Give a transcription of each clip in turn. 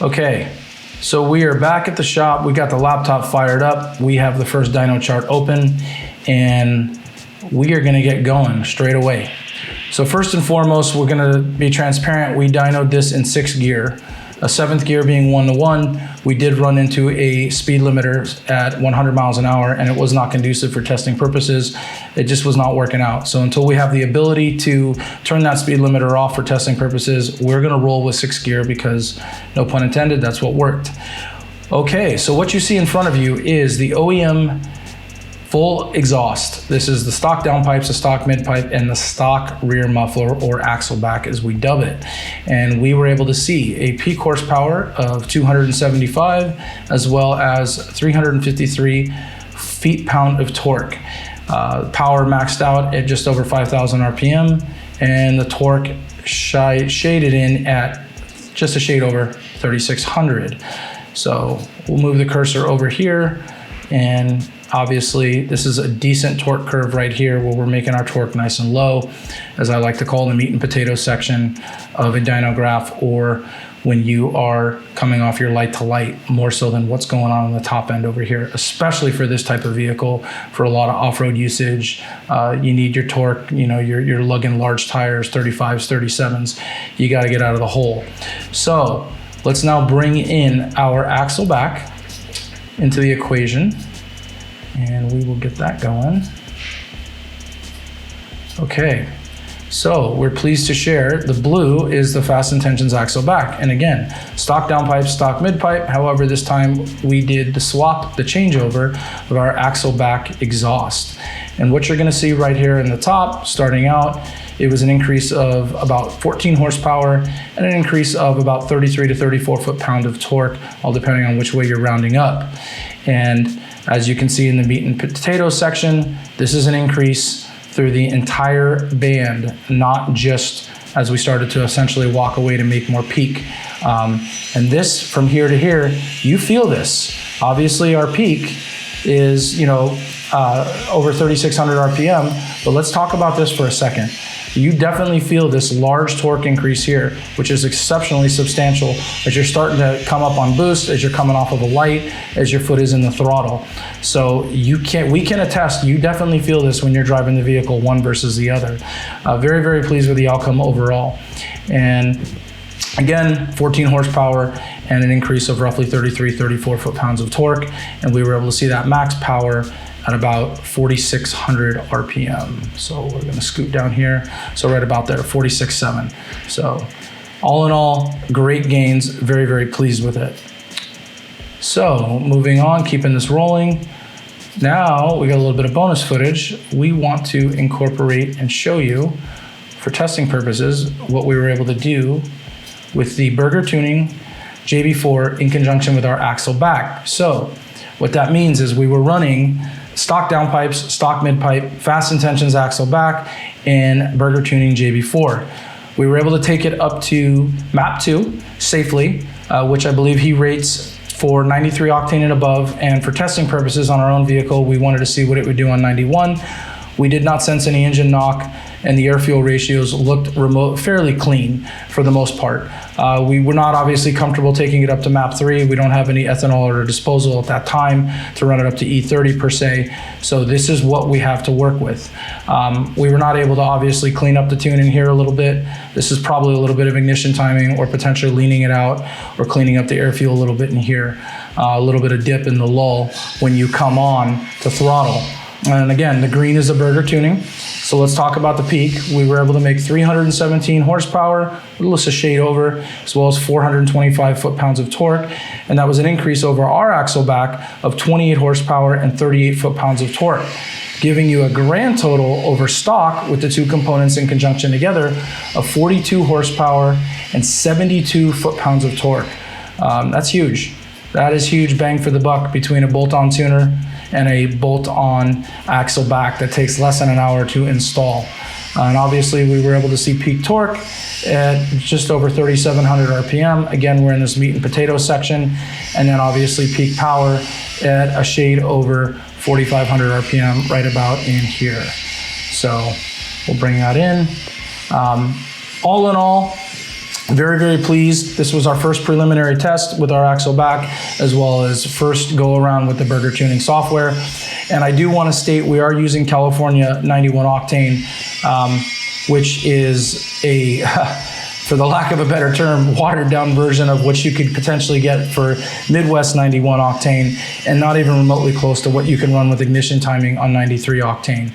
Okay, so we are back at the shop. We got the laptop fired up. We have the first dyno chart open, and we are gonna get going straight away. So first and foremost, we're gonna be transparent. We dynoed this in 6th gear, a 7th gear being 1-to-1. We did run into a speed limiter at 100 miles an hour, and it was not conducive for testing purposes. It just was not working out. So until we have the ability to turn that speed limiter off for testing purposes, we're gonna roll with 6th gear because, no pun intended, that's what worked. Okay, so what you see in front of you is the OEM full exhaust. This is the stock downpipes, the stock midpipe, and the stock rear muffler, or axle-back as we dub it. And we were able to see a peak horsepower of 275, as well as 353 feet-pound of torque. Power maxed out at just over 5,000 RPM, and the torque shaded in at just a shade over 3,600. So we'll move the cursor over here, and obviously, this is a decent torque curve right here where we're making our torque nice and low, as I like to call the meat and potato section of a dyno graph, or when you are coming off your light to light, more so than what's going on the top end over here, especially for this type of vehicle. For a lot of off-road usage, you need your torque, you know, you're lugging large tires, 35s, 37s, you gotta get out of the hole. So let's now bring in our axle back into the equation, and we will get that going. Okay, so we're pleased to share the blue is the Fast Intentions axle back. And again, stock downpipe, stock midpipe. However, this time we did the swap, the changeover of our axle back exhaust. And what you're gonna see right here in the top, starting out, it was an increase of about 14 horsepower and an increase of about 33 to 34 foot-pound of torque, all depending on which way you're rounding up. And as you can see in the meat and potato section, this is an increase through the entire band, not just as we started to essentially walk away to make more peak. And this, from here to here, you feel this. Obviously our peak is, you know, over 3,600 RPM, but let's talk about this for a second. You definitely feel this large torque increase here, which is exceptionally substantial as you're starting to come up on boost, as you're coming off of a light, as your foot is in the throttle. So we can attest, you definitely feel this when you're driving the vehicle, one versus the other. Very, very pleased with the outcome overall. And again, 14 horsepower and an increase of roughly 33, 34 foot-pounds of torque. And we were able to see that max power at about 4,600 RPM. So we're gonna scoot down here. So right about there, 46.7. So all in all, great gains, very, very pleased with it. So moving on, keeping this rolling. Now we got a little bit of bonus footage. We want to incorporate and show you, for testing purposes, what we were able to do with the Burger Tuning JB4 in conjunction with our axle back. So what that means is we were running stock downpipes, stock midpipe, Fast Intentions axle back, and Burger Tuning JB4. We were able to take it up to MAP 2 safely, which I believe he rates for 93 octane and above. And for testing purposes on our own vehicle, we wanted to see what it would do on 91. We did not sense any engine knock, and the air fuel ratios looked fairly clean for the most part. We were not obviously comfortable taking it up to MAP 3. We don't have any ethanol at our disposal at that time to run it up to E30 per se. So this is what we have to work with. We were not able to obviously clean up the tune in here a little bit. This is probably a little bit of ignition timing, or potentially leaning it out, or cleaning up the air fuel a little bit in here. A little bit of dip in the lull when you come on to throttle. And again, the green is a Burger Tuning. So let's talk about the peak. We were able to make 317 horsepower, a little shade over, as well as 425 foot-pounds of torque. And that was an increase over our axle back of 28 horsepower and 38 foot-pounds of torque, giving you a grand total over stock with the two components in conjunction together of 42 horsepower and 72 foot-pounds of torque. That's huge. That is huge bang for the buck between a bolt-on tuner and a bolt-on axle back that takes less than an hour to install. And obviously we were able to see peak torque at just over 3,700 RPM. Again, we're in this meat and potato section. And then obviously peak power at a shade over 4,500 RPM, right about in here. So we'll bring that in. All in all, Very, very pleased. This was our first preliminary test with our Axle-back, as well as first go around with the burger tuning software. And I do want to state we are using California 91 octane, which is a, for the lack of a better term, watered down version of what you could potentially get for Midwest 91 octane, and not even remotely close to what you can run with ignition timing on 93 octane.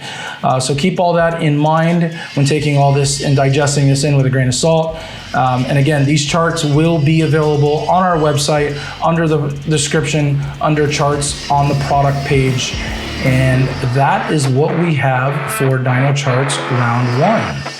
So keep all that in mind when taking all this and digesting this in with a grain of salt. And again, these charts will be available on our website under the description, under charts on the product page. And that is what we have for Dyno Charts Round 1.